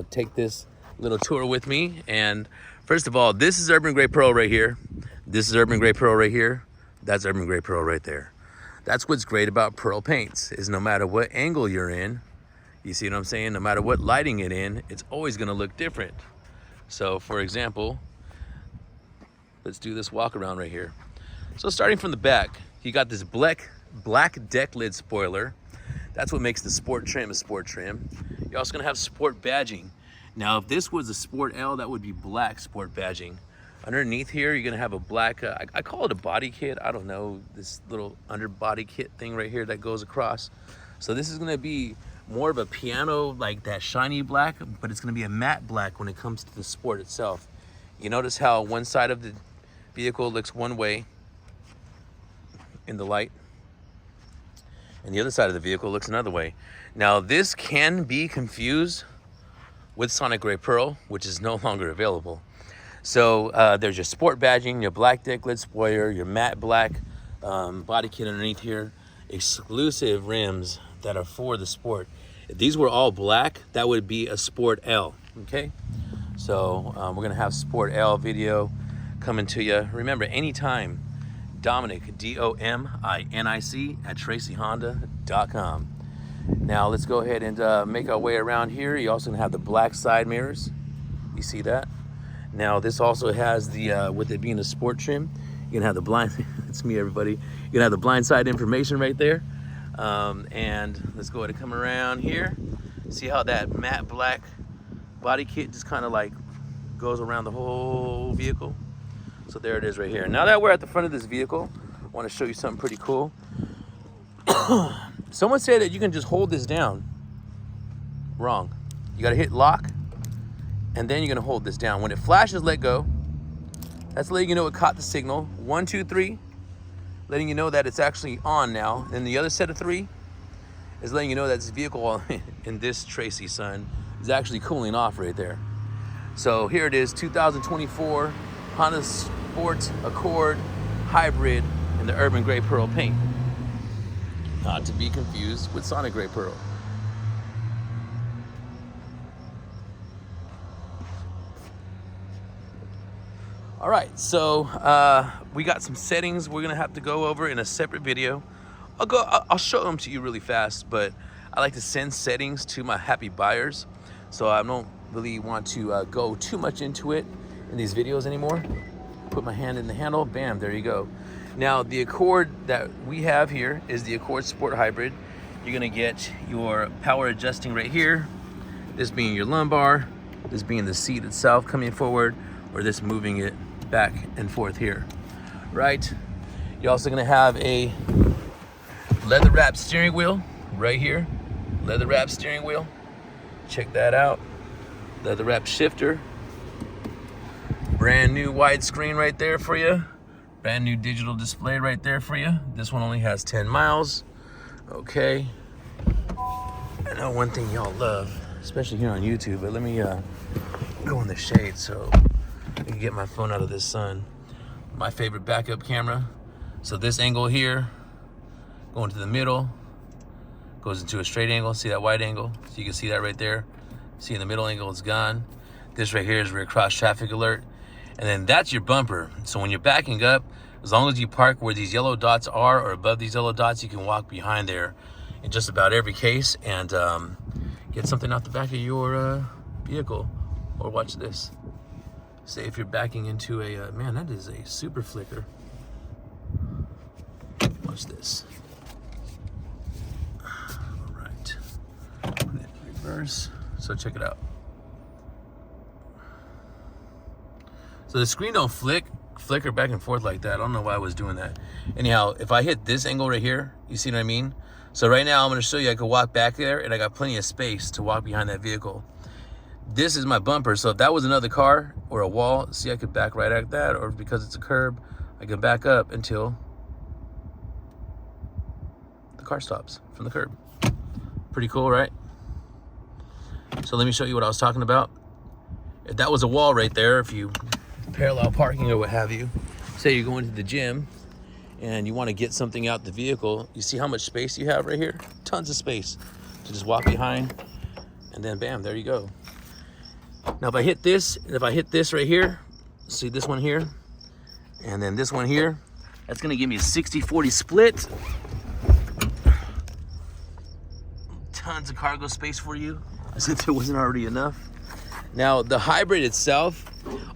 Take this little tour with me. And first of all, this is Urban Gray Pearl right here. This is Urban Gray Pearl right here. That's Urban Gray Pearl right there. That's what's great about pearl paints, is no matter what angle you're in, you see what I'm saying? No matter what lighting it in, it's always gonna look different. So for example, let's do this walk around right here. So starting from the back, you got this black deck lid spoiler. That's what makes the sport trim a sport trim. You're also gonna have sport badging. Now, if this was a Sport L, that would be black sport badging. Underneath here, you're gonna have a black, I call it a body kit. I don't know, this little underbody kit thing right here that goes across. So this is gonna be more of a piano, like that shiny black, but it's gonna be a matte black when it comes to the sport itself. You notice how one side of the vehicle looks one way in the light, and the other side of the vehicle looks another way. Now, this can be confused with Sonic Gray Pearl, which is no longer available. So there's your sport badging, your black deck lid spoiler, your matte black body kit underneath here, exclusive rims that are for the sport. If these were all black, that would be a Sport L, okay? So we're gonna have Sport L video coming to you. Remember, anytime, DOMiNiC, D-O-M-I-N-I-C at TracyHonda.com. Now let's go ahead and make our way around here. You also have the black side mirrors. You see that? Now this also has the, with it being a sport trim, you're gonna have the blind, it's me everybody, you're gonna have the blind side information right there. And let's go ahead and come around here. See how that matte black body kit just kind of like goes around the whole vehicle? So there it is right here. Now that we're at the front of this vehicle, I want to show you something pretty cool. Someone said that you can just hold this down. Wrong. You got to hit lock, and then you're going to hold this down. When it flashes, let go. That's letting you know it caught the signal. 1, 2, 3. Letting you know that it's actually on now. And the other set of 3 is letting you know that this vehicle in this Tracy Sun is actually cooling off right there. So here it is, 2024 Honda Sport Accord Hybrid in the Urban Gray Pearl paint. Not to be confused with Sonic Gray Pearl. All right, so we got some settings we're gonna have to go over in a separate video. I'll show them to you really fast, but I like to send settings to my happy buyers, so I don't really want to go too much into it in these videos anymore. Put my hand in the handle, bam, there you go. Now the Accord that we have here is the Accord Sport Hybrid. You're gonna get your power adjusting right here, this being your lumbar, this being the seat itself coming forward, or this moving it back and forth here, right? You're also gonna have a leather wrapped steering wheel right here, leather wrapped steering wheel. Check that out. Leather wrapped shifter. Brand new widescreen right there for you. Brand new digital display right there for you. This one only has 10 miles. Okay. I know one thing y'all love, especially here on YouTube, but let me go in the shade so I can get my phone out of this sun. My favorite backup camera. So this angle here, going to the middle, goes into a straight angle. See that wide angle? So you can see that right there. See in the middle angle, it's gone. This right here is rear cross traffic alert. And then that's your bumper. So when you're backing up, as long as you park where these yellow dots are or above these yellow dots, you can walk behind there in just about every case and get something out the back of your vehicle. Or watch this. Say if you're backing into a, man, that is a super flicker. Watch this. All right, put it in reverse. So check it out. So the screen don't flicker back and forth like that. I don't know why I was doing that. Anyhow, if I hit this angle right here, you see what I mean? So right now I'm gonna show you I can walk back there and I got plenty of space to walk behind that vehicle. This is my bumper, so if that was another car or a wall, see I could back right at that, or because it's a curb, I can back up until the car stops from the curb. Pretty cool, right? So let me show you what I was talking about. If that was a wall right there, if you parallel parking or what have you, say you're going to the gym and you want to get something out the vehicle, you see how much space you have right here? Tons of space to just walk behind, and then bam, there you go. Now if I hit this, and if I hit this right here, see this one here, and then this one here, that's gonna give me a 60-40 split. Tons of cargo space for you, as if there wasn't already enough. Now the hybrid itself,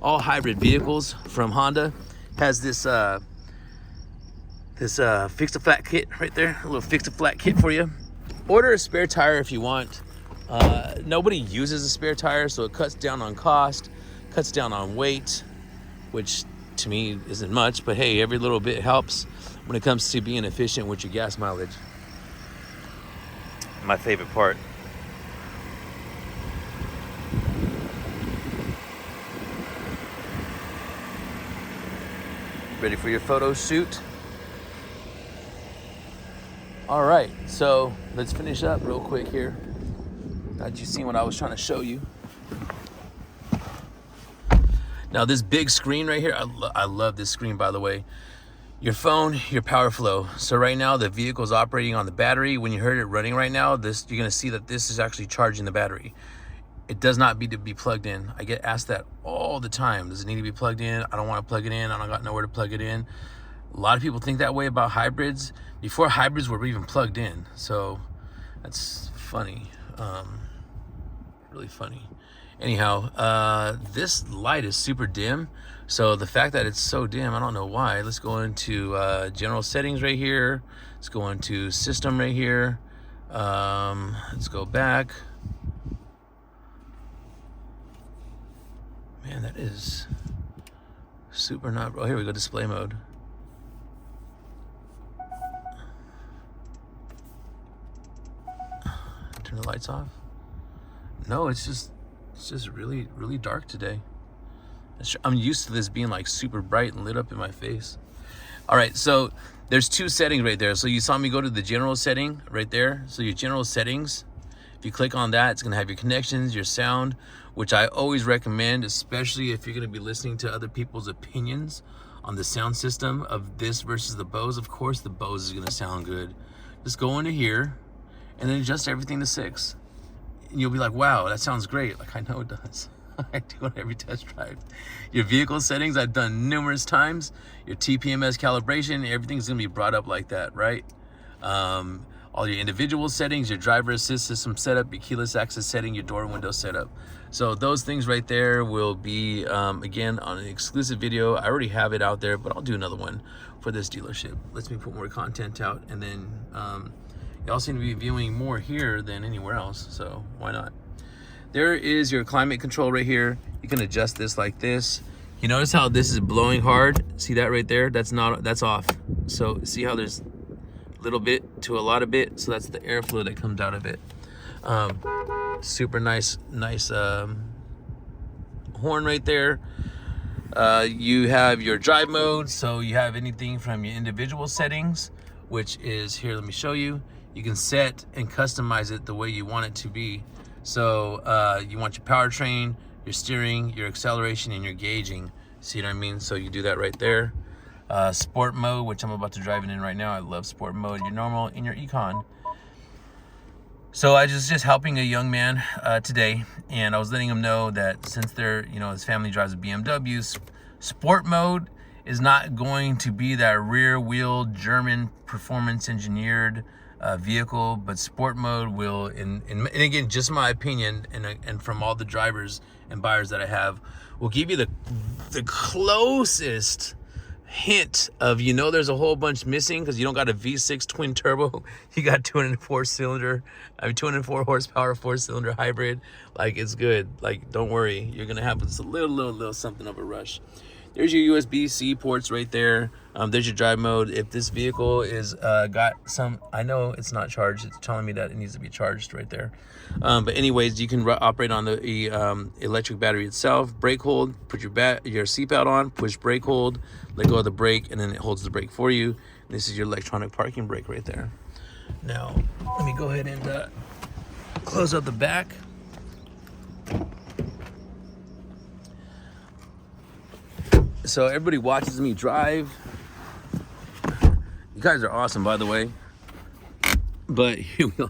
all hybrid vehicles from Honda, has this fix to flat kit right there, a little fix to flat kit for you. Order a spare tire if you want. Nobody uses a spare tire, so it cuts down on cost, cuts down on weight, which to me isn't much, but hey, every little bit helps when it comes to being efficient with your gas mileage. My favorite part. Ready for your photo shoot? All right, so let's finish up real quick here. Got you seen what I was trying to show you. Now this big screen right here, I love this screen, by the way. Your phone, your power flow. So right now the vehicle's operating on the battery. When you heard it running right now, you're gonna see that this is actually charging the battery. It does not need to be plugged in. I get asked that all the time. Does it need to be plugged in? I don't want to plug it in. I don't got nowhere to plug it in. A lot of people think that way about hybrids. Before hybrids were even plugged in. So that's funny. Really funny. Anyhow, this light is super dim. So the fact that it's so dim, I don't know why. Let's go into general settings right here. Let's go into system right here. Let's go back. Man, that is super not. Oh, here we go, display mode. Turn the lights off. No, it's just really, really dark today. I'm used to this being like super bright and lit up in my face. All right, so there's two settings right there. So you saw me go to the general setting right there. So your general settings, if you click on that, it's gonna have your connections, your sound, which I always recommend, especially if you're gonna be listening to other people's opinions on the sound system of this versus the Bose. Of course, the Bose is gonna sound good. Just go into here and then adjust everything to 6. And you'll be like, wow, that sounds great. Like, I know it does. I do on every test drive. Your vehicle settings, I've done numerous times. Your TPMS calibration, everything's gonna be brought up like that, right? All your individual settings, your driver assist system setup, your keyless access setting, your door window setup. So those things right there will be, again, on an exclusive video. I already have it out there, but I'll do another one for this dealership. Lets me put more content out, and then y'all seem to be viewing more here than anywhere else, so why not? There is your climate control right here. You can adjust this like this. You notice how this is blowing hard? See that right there? That's off. So see how there's a little bit to a lot of bit? So that's the airflow that comes out of it. Super nice horn right there. You have your drive mode. So you have anything from your individual settings, which is here, let me show you. You can set and customize it the way you want it to be. So you want your powertrain, your steering, your acceleration, and your gauging. See what I mean? So you do that right there. Sport mode, which I'm about to drive it in right now. I love sport mode. Your normal and your econ. So I was just helping a young man today, and I was letting him know that since his family drives a BMW, sport mode is not going to be that rear wheel German performance engineered vehicle, but sport mode will, and again, just my opinion, and from all the drivers and buyers that I have, will give you the closest hint of, there's a whole bunch missing because you don't got a V6 twin turbo. You got 204 horsepower 4-cylinder hybrid. Like, it's good. Like, don't worry, you're gonna have just a little something of a rush. There's your USB-C ports right there. There's your drive mode. If this vehicle is got some, I know it's not charged. It's telling me that it needs to be charged right there. But anyways, you can operate on the electric battery itself. Brake hold, put your seatbelt on, push brake hold, let go of the brake, and then it holds the brake for you. This is your electronic parking brake right there. Now, let me go ahead and close up the back. So everybody watches me drive. You guys are awesome, by the way. But here we go.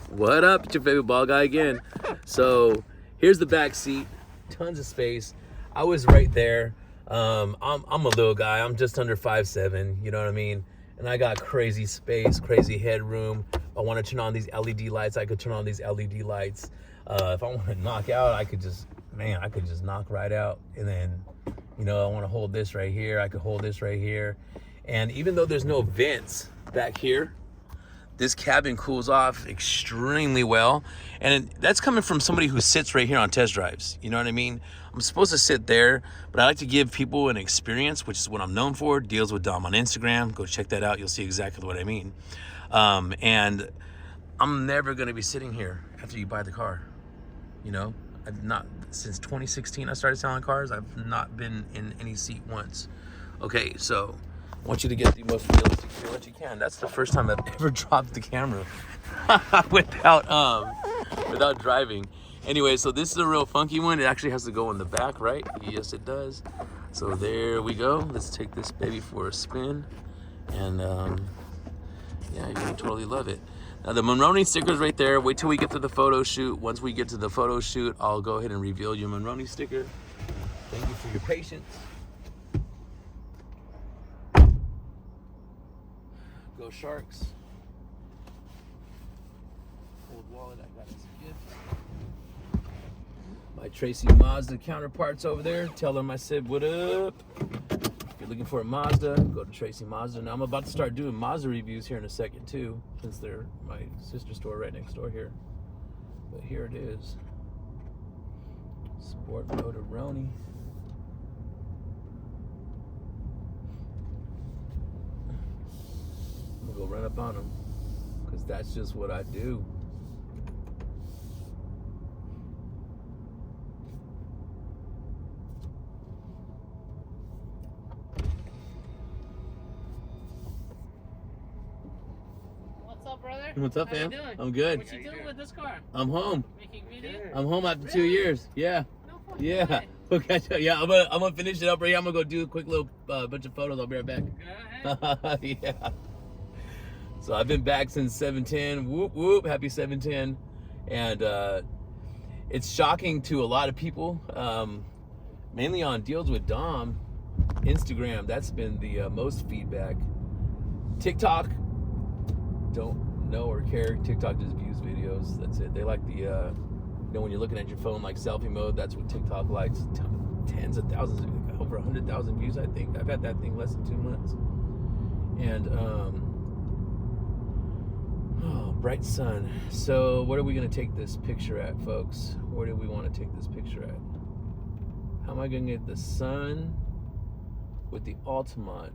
What up? It's your favorite ball guy again. So here's the back seat. tons of space. I was right there. I'm a little guy. I'm just under 5'7", you know what I mean? And I got crazy space, crazy headroom. If I want to turn on these LED lights, I could turn on these LED lights. If I want to knock out, I could just knock right out. And then, you know, I want to hold this right here. I could hold this right here. And even though there's no vents back here, this cabin cools off extremely well. And that's coming from somebody who sits right here on test drives. You know what I mean? I'm supposed to sit there, but I like to give people an experience, which is what I'm known for. Deals with Dom on Instagram. Go check that out. You'll see exactly what I mean. And I'm never going to be sitting here after you buy the car. You know, I've not, since 2016 I started selling cars, I've not been in any seat once. Okay, so I want you to get the most realistic feel that you can. That's the first time I've ever dropped the camera without driving. Anyway, so this is a real funky one. It actually has to go in the back, right? Yes, it does. So there we go. Let's take this baby for a spin. And yeah, you're gonna totally love it. Now the Monroney sticker's right there. Wait till we get to the photo shoot. Once we get to the photo shoot, I'll go ahead and reveal your Monroney sticker. Thank you for your patience. Go Sharks. Old wallet I got as a gift. My Tracy Mazda counterparts over there. Tell them I said what up. If you're looking for a Mazda, go to Tracy Mazda. Now I'm about to start doing Mazda reviews here in a second too, since they're my sister store right next door here. But here it is. Sport Motoroni. I'm gonna go run up on them, because that's just what I do. What's up, brother? What's up, How fam? you doing? I'm good. What you doing with this car? I'm home. Making video? I'm home after Really? 2 years. Yeah. No fucking Yeah. way. Okay. Yeah. I'm gonna finish it up right here. I'm gonna go do a quick little bunch of photos. I'll be right back. Go ahead. Yeah. So I've been back since 7/10. Whoop whoop. Happy 7/10. And it's shocking to a lot of people, mainly on Deals with Dom, Instagram. That's been the most feedback. TikTok, don't know or care. TikTok just views videos. That's it. They like the, you know, when you're looking at your phone, like selfie mode, that's what TikTok likes. Tens of thousands, over 100,000 views, I think. I've had that thing less than 2 months. And, oh, bright sun. So where are we going to take this picture at, folks? Where do we want to take this picture at? How am I going to get the sun with the Altamont?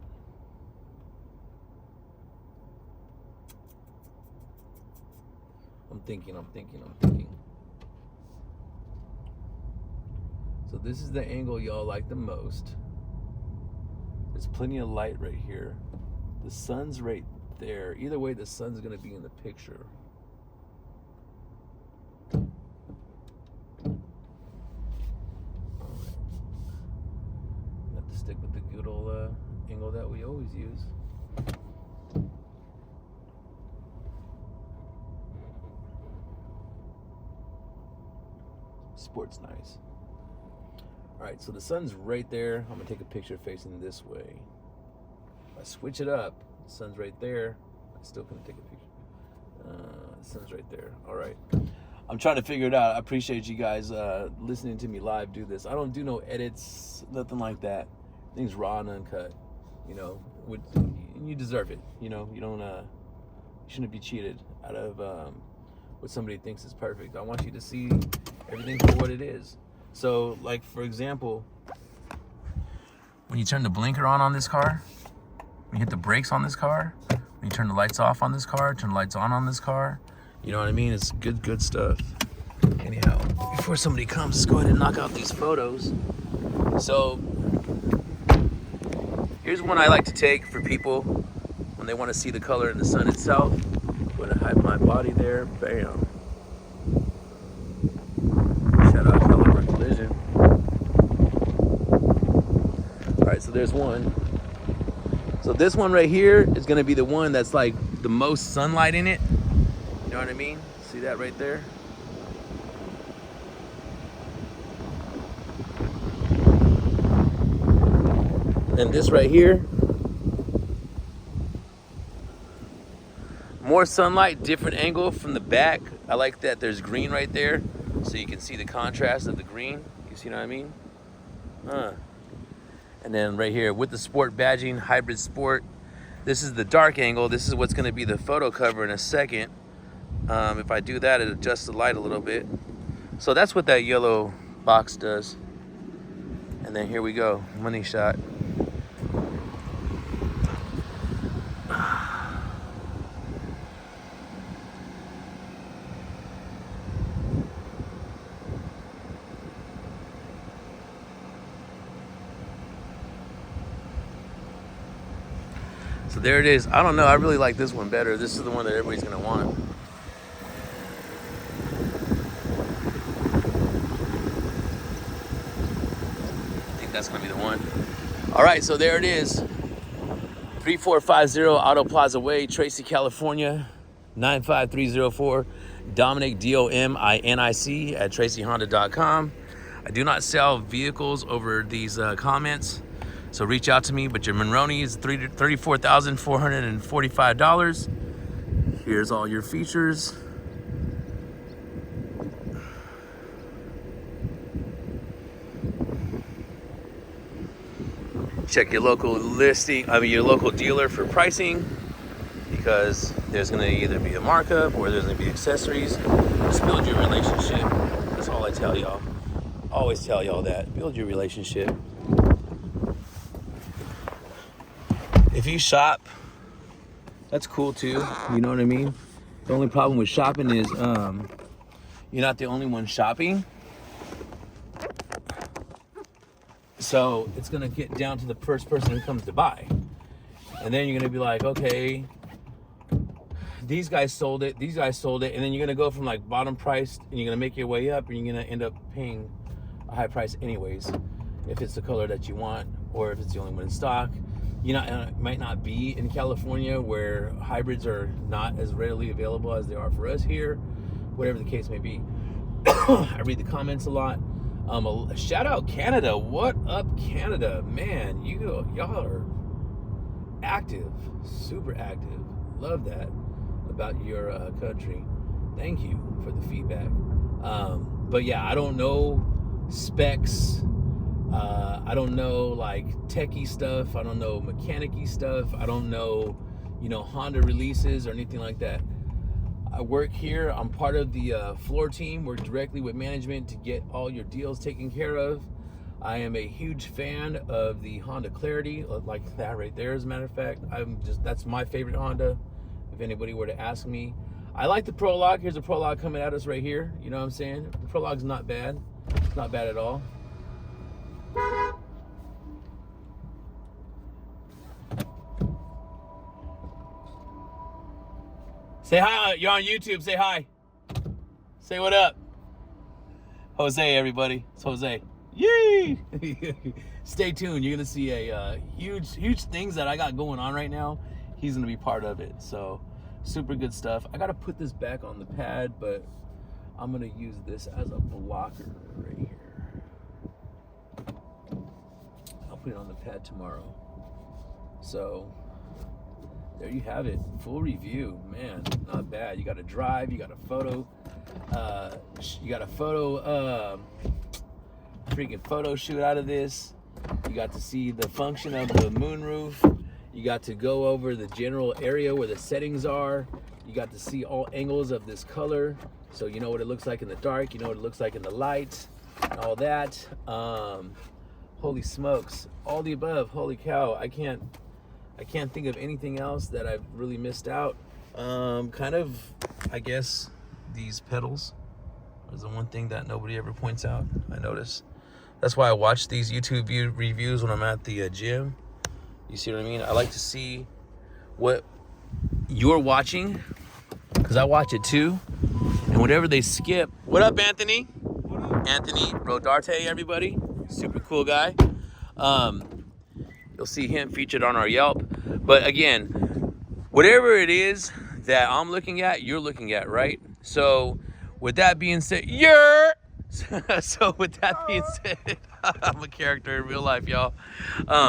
I'm thinking. So this is the angle y'all like the most. There's plenty of light right here. The sun's right there. Either way, the sun's gonna be in the picture. All right. Have to stick with the good old angle that we always use. Sport's nice. All right, so the sun's right there. I'm gonna take a picture facing this way. If I switch it up, the sun's right there. I still couldn't take a picture. The sun's right there. All right. I'm trying to figure it out. I appreciate you guys listening to me live do this. I don't do no edits, nothing like that. Things raw and uncut. You know, you deserve it. You know, you don't. You shouldn't be cheated out of what somebody thinks is perfect. I want you to see everything for what it is. So, like, for example, when you turn the blinker on this car, when you hit the brakes on this car, when you turn the lights off on this car, turn the lights on this car, you know what I mean? It's good stuff. Anyhow, before somebody comes, let's go ahead and knock out these photos. So, here's one I like to take for people when they want to see the color in the sun itself. I'm going to hide my body there. Bam. Shout out Color Collision. Alright, so there's one. So this one right here is going to be the one that's like the most sunlight in it. You know what I mean? See that right there? And this right here, more sunlight, different angle from the back. I like that there's green right there, so you can see the contrast of the green. You see what I mean? And then right here with the sport badging, hybrid sport. This is the dark angle. This is what's gonna be the photo cover in a second. If I do that, it adjusts the light a little bit. So that's what that yellow box does. And then here we go, money shot. So there it is. I don't know, I really like this one better. This is the one that everybody's gonna want. I think that's gonna be the one. All right, so there it is. 3450 Auto Plaza Way, Tracy, California, 95304. DOMiNiC, DOMiNiC at tracyhonda.com. I do not sell vehicles over these comments. So reach out to me, but your Monroney is $34,445. Here's all your features. Check your local your local dealer for pricing, because there's gonna either be a markup or there's gonna be accessories. Just build your relationship. That's all I tell y'all. Always tell y'all that. Build your relationship. If you shop, that's cool too. You know what I mean? The only problem with shopping is you're not the only one shopping. So it's gonna get down to the first person who comes to buy. And then you're gonna be like, okay, these guys sold it, and then you're gonna go from like bottom price and you're gonna make your way up, and you're gonna end up paying a high price anyways, if it's the color that you want or if it's the only one in stock. It might not be in California, where hybrids are not as readily available as they are for us here, whatever the case may be. I read the comments a lot. Shout out Canada. What up, Canada? Man, y'all are active, super active. Love that about your country. Thank you for the feedback. But yeah, I don't know specs. I don't know like techie stuff. I don't know mechanic-y stuff. I don't know, Honda releases or anything like that. I work here. I'm part of the floor team. Work directly with management to get all your deals taken care of. I am a huge fan of the Honda Clarity, like that right there, as a matter of fact. That's my favorite Honda, if anybody were to ask me. I like the Prologue. Here's a Prologue coming at us right here. You know what I'm saying? The Prologue's not bad. It's not bad at all. Say hi. You're on YouTube. Say hi. Say what up. Jose, everybody. It's Jose. Yay! Stay tuned. You're going to see a huge things that I got going on right now. He's going to be part of it. So, super good stuff. I got to put this back on the pad, but I'm going to use this as a blocker right here. I'll put it on the pad tomorrow. So, there you have it. Full review. Man, not bad. You got a drive, you got a photo, freaking photo shoot out of this. You got to see the function of the moonroof. You got to go over the general area where the settings are. You got to see all angles of this color. So you know what it looks like in the dark, you know what it looks like in the light, and all that. Holy smokes. All the above. Holy cow. I can't think of anything else that I've really missed out. Kind of, I guess, these pedals is the one thing that nobody ever points out, I notice. That's why I watch these YouTube reviews when I'm at the gym. You see what I mean? I like to see what you're watching, because I watch it too. And whatever they skip. What up, Anthony? What up? Anthony Rodarte, everybody. Super cool guy. You'll see him featured on our Yelp. But again, whatever it is that I'm looking at, you're looking at, right? So with that being said, So with that being said, I'm a character in real life, y'all.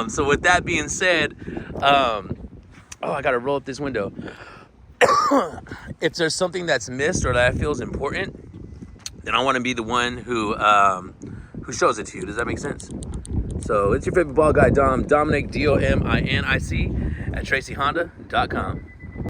So with that being said, oh, I gotta roll up this window. If there's something that's missed or that I feel is important, then I want to be the one who shows it to you. Does that make sense? So it's your favorite ball guy, DOMiNiC, DOMiNiC at TracyHonda.com.